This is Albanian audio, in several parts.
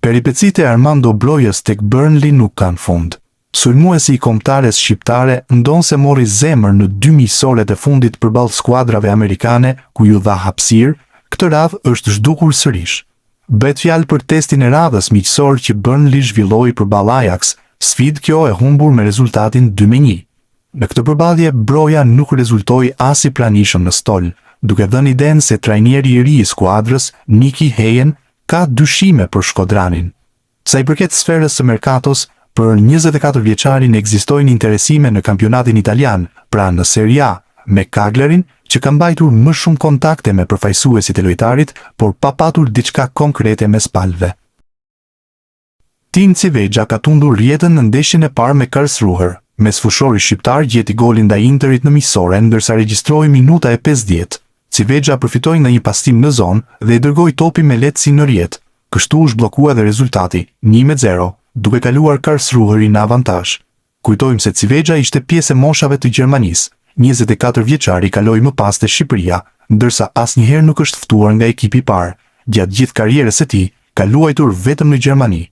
Peripecitë e Armando Brojas tek Burnley nuk kanë fund. Sulmuesi i kombëtares shqiptare ndonse mori zemër në 2 miqësoret e fundit përballë skuadrave amerikane ku ju dha hapësirë, këtë radhë është zhdukur sërish. Bëhet fjalë për testin e radhës miqësor që Burnley zhvilloi përballë Ajax, sfidë kjo e humbur me rezultatin 2-1. Në këtë përballje Broja nuk rezultoi as i pranishëm në stol, duke dhënë idenë se trajneri i ri i skuadrës, Nicky Hayden, ka dyshime për Shkodranin. Sa i përket sferës së merkatos, për 24 vjeçarin ekzistojnë interesime në kampionatin italian, pra në Serie A, me Cagliarin, që ka mbajtur më shumë kontakte me përfaqësuesit e lojtarit, por pa patur diçka konkrete mes palëve. Tin Civegja ka tundur rjetën në ndeshjen e parë me Karlsruher. Mesfushori shqiptar gjeti golin ndaj Interit në miqësore, ndërsa regjistroi minuta e 50. Civegja përfitoi nga një pastim në zonë dhe i dërgoi topin me lehtësi në rjetë. Kështu u zhbllokua dhe rezultati, 1-0, duke kaluar Karlsruherin në avantazh. Kujtojmë se Civegja ishte pjesë e moshave të Gjermanisë. 24 vjeçari kaloi më pas te Shqipëria, ndërsa asnjëherë nuk është ftuar nga ekipi i parë. Gjatë gjithë karrierës së tij, ka luajtur vetëm në Gjermani.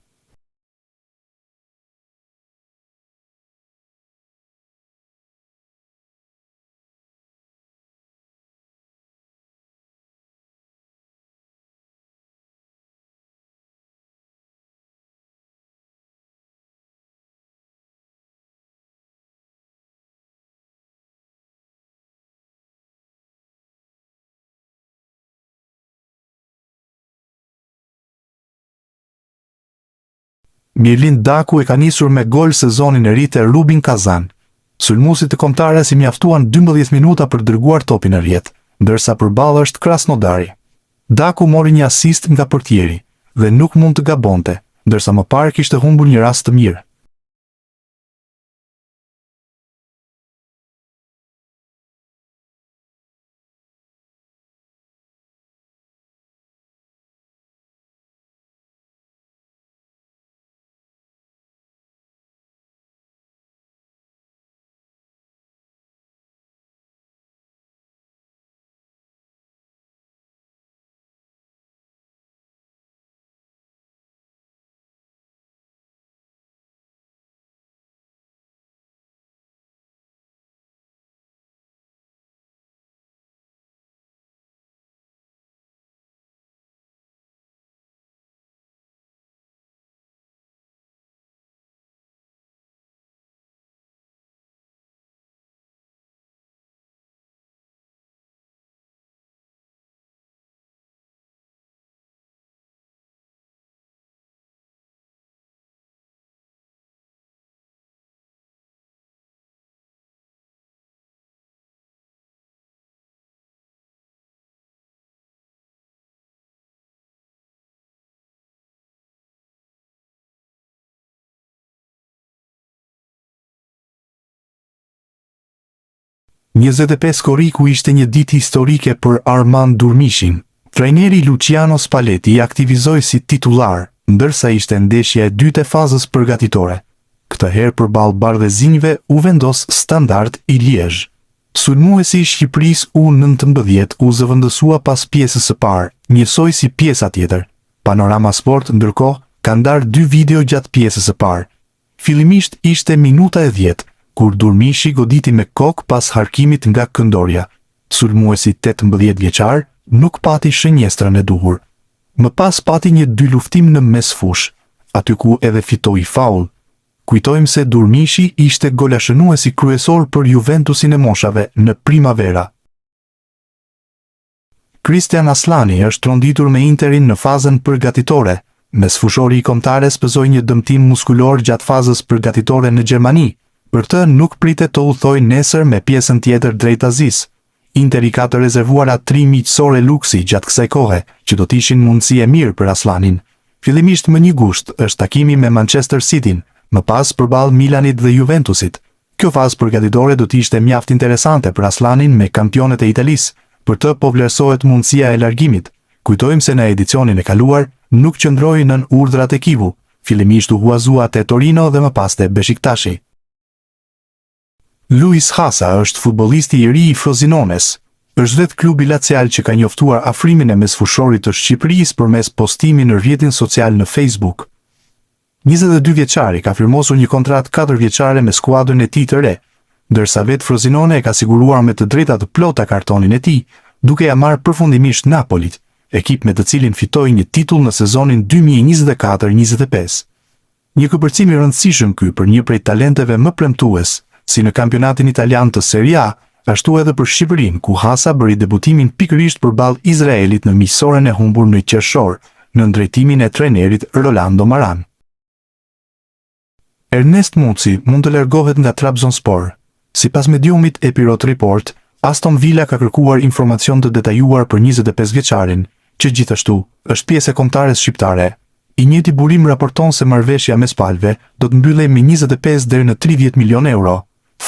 Mirlind Daku e ka nisur me gol sezonin e ri te Rubin Kazan. Sulmuesit e kombëtares i mjaftuan 12 minuta për dërguar topin në rjet, ndërsa përballë është Krasnodari. Daku mori një asist nga portieri dhe nuk mund të gabonte, ndërsa më parë kishte humbur një rast të mirë. "25 korriku ishte një ditë historike për Armand Durmishin. Trajneri Luciano Spalletti i aktivizoi si titullar, ndërsa ishte ndeshja e dytë e fazës përgatitore. Këtë herë përballë Bardhezinjve u vendos Standard i Liezh. Sulmuesi i Shqipërisë U19 u zëvendësua pas pjesës së parë, njësoj si pjesa tjetër. Panorama Sport ndërkohë ka ndarë 2 video gjatë pjesës së parë. Fillimisht ishte minuta e 10, kur Durmishi goditi me kokë pas harkimit nga këndorja. Sulmuesi 18 vjeçar nuk pati shënjestrën e duhur. Më pas pati një 2 luftim në mesfush, aty ku edhe fitoi faul. Kujtojmë se Durmishi ishte golashënuesi kryesor për Juventusin e moshave në Primavera. Christian Aslani është tronditur me Interin në fazën përgatitore. Mesfushori i kombëtares pësoi një dëmtim muskulor gjatë fazës përgatitore në Gjermani. Për të nuk pritet të udhtojë nesër me pjesën tjetër drejt Azis. Interi ka të rezervuara 3 miqësore luksi gjatë kësaj kohe, që do të ishin mundësi e mirë për Aslanin. Fillimisht më 1 gusht është takimi me Manchester Cityn, më pas përballë Milanit dhe Juventusit. Kjo fazë përgatitore do të ishte mjaft interesante për Aslanin me kampionet e Italisë, për të po vlerësohet mundësia e largimit. Kujtojmë se në edicionin e kaluar nuk qëndroi nën urdhrat e Kivu, fillimisht u huazua te Torino dhe më pas te Beşiktashi. Luis Hasa është futbollisti i ri i Frozinones. Është vetë klubi Lazial që ka njoftuar afrimin e mesfushorit të Shqipërisë përmes postimi në rrjetin social në Facebook. 22 vjeçari ka firmosur një kontratë 4 vjeçare me skuadrën e tij të re, ndërsa vetë Frosinone e ka siguruar me të drejta të plota kartonin e tij, duke ja marrë përfundimisht Napolit, ekip me të cilin fitoi një titull në sezonin 2024-25. Një këpërcim i rëndësishëm ky për një prej talenteve më premtues, si në kampionatin italian të Serie A, ashtu edhe për Shqipërinë, ku Hasa bëri debutimin pikërisht përballë Izraelit në miqësoren e humbur në qershor, në drejtimin e trajnerit Rolando Maran. Ernest Muçi mund të largohet nga Trabzonspor. Sipas mediumit Epirot Report, Aston Villa ka kërkuar informacion të detajuar për 25 vjeçarin, që gjithashtu është pjesë e kombëtares shqiptare. I njëjti burim raporton se marrëveshja mes palëve do të mbyllej me 25 deri në 30 milion euro.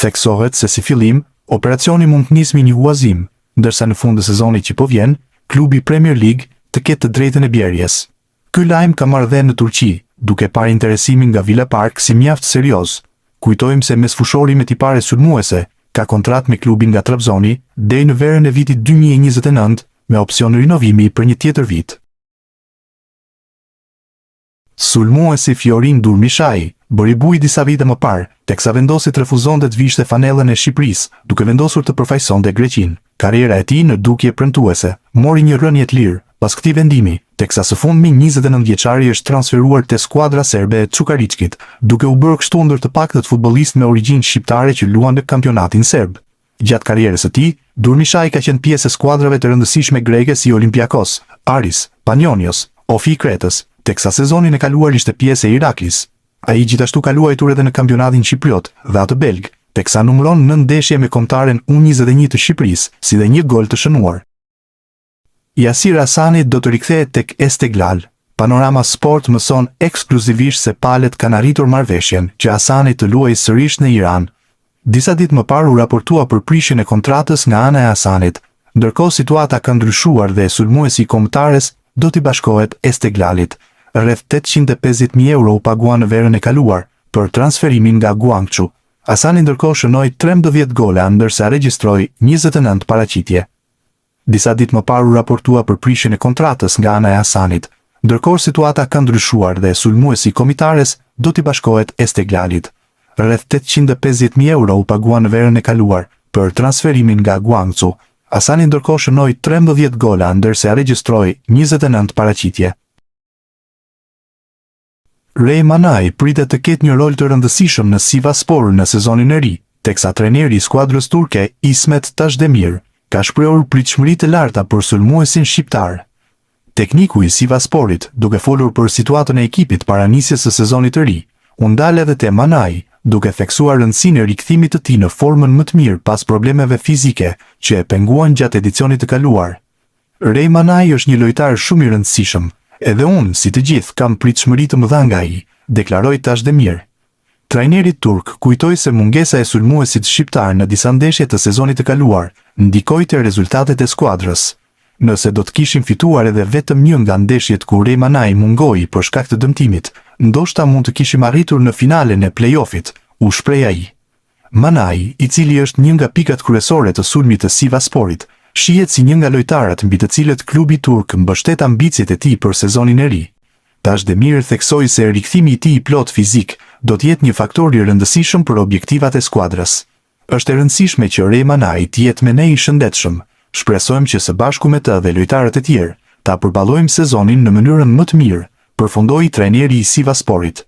Theksohet se si fillim, operacioni mund të nisë me një huazim, ndërsa në fund të sezonit që po vjen, klubi Premier League të ketë të drejtën e bjerjes. Ky lajm ka marrë dhe në Turqi, duke parë interesimin nga Villa Park si mjaft serioz. Kujtojmë se mesfushori me tipare sulmuese ka kontratë me klubin nga Trabzoni deri në verën e vitit 2029 me opsion rinovimi për një tjetër vit. Sulmuesi Fiorin Durmishaj bëri buj disa vite më parë, teksa vendosi të refuzonte të vishte fanellën e Shqipërisë, duke vendosur të përfaqësonte Greqinë. Karriera e tij në dukje premtuese mori një rënje të lirë pas këtij vendimi, teksa së fundmi 29 vjeçari është transferuar te skuadra serbe e Çukariçkit, duke u bërë kështu ndër të paktët futbollistë me origjinë shqiptare që luan në kampionatin serb. Gjatë karrierës së tij, Durmishaj ka qenë pjesë e skuadrave të rëndësishme greke si Olympiakos, Aris, Panionios, Ofi Kretës, teksa sezonin e kaluar ishte pjesë e Iraklis. Ai gjithashtu ka luajtur edhe në kampionatin Shqipriot dhe atë belg, teksa numëron 9 ndeshje me kombëtaren U21 të Shqipërisë, si dhe një gol të shënuar. Yasir Hasani do të rikthehet tek Esteghlal. Panorama Sport mëson ekskluzivisht se palët kanë arritur marrëveshjen që Hasani të luajë sërish në Iran. Disa ditë më parë u raportua për prishjen e kontratës nga ana e Hasanit, ndërkohë situata ka ndryshuar dhe sulmuesi i kombëtares do t'i bashkohet Esteghlalit. Rreth 850.000 euro u pagua në verën e kaluar për transferimin nga Guangzhou. Hasani ndërkohë shënoi 13 gola ndërsa regjistroi 29 paraqitje. Disa ditë më parë u raportua për prishjen e kontratës nga ana e Hasanit, ndërkohë situata ka ndryshuar dhe sulmuesi i kombëtares do t'i bashkohet Esteghlalit. Rreth 850.000 euro u pagua në verën e kaluar për transferimin nga Guangzhou. Hasani ndërkohë shënoi 13 gola ndërsa regjistroi 29 paraqitje. Ray Manaj pritet të ketë një rol të rëndësishëm në Sivasspor në sezonin e ri, teksa trajneri i skuadrës turke Ismet Tashdemir ka shprehur pritshmëri të larta për sulmuesin shqiptar. Tekniku i Sivassporit, duke folur për situatën e ekipit para nisjes së sezonit të ri, u ndal edhe te Manaj, duke theksuar rëndësinë e rikthimit të tij në formën më të mirë pas problemeve fizike që e penguan gjatë edicionit të kaluar. Ray Manaj është një lojtar shumë i rëndësishëm. Edhe unë, si të gjithë, kam pritshmëri të mëdha nga ai, deklaroi Tashdemir. Trajneri turk kujtoi se mungesa e sulmuesit shqiptar në disa ndeshje të sezonit të kaluar ndikoi te rezultatet e skuadrës. Nëse do të kishim fituar edhe vetëm një nga ndeshjet ku Ray Manaj mungoi për shkak të dëmtimit, ndoshta mund të kishim arritur në finalen e play-offit, u shpreh ai. Manaj, i cili është një nga pikat kryesore të sulmit të Sivassporit, shihet si një nga lojtarët mbi të cilët klubi turk mbështet ambicjet e tij për sezonin e ri. Tashdemir theksoi se rikthimi i tij i plot fizik do të jetë një faktor i rëndësishëm për objektivat e skuadrës. Është e rëndësishme që Ray Manaj të jetë me ne i shëndetshëm. Shpresojmë që së bashku me të dhe lojtarët e tjerë ta përballojmë sezonin në mënyrën më të mirë, përfundoi trajneri i Sivassporit.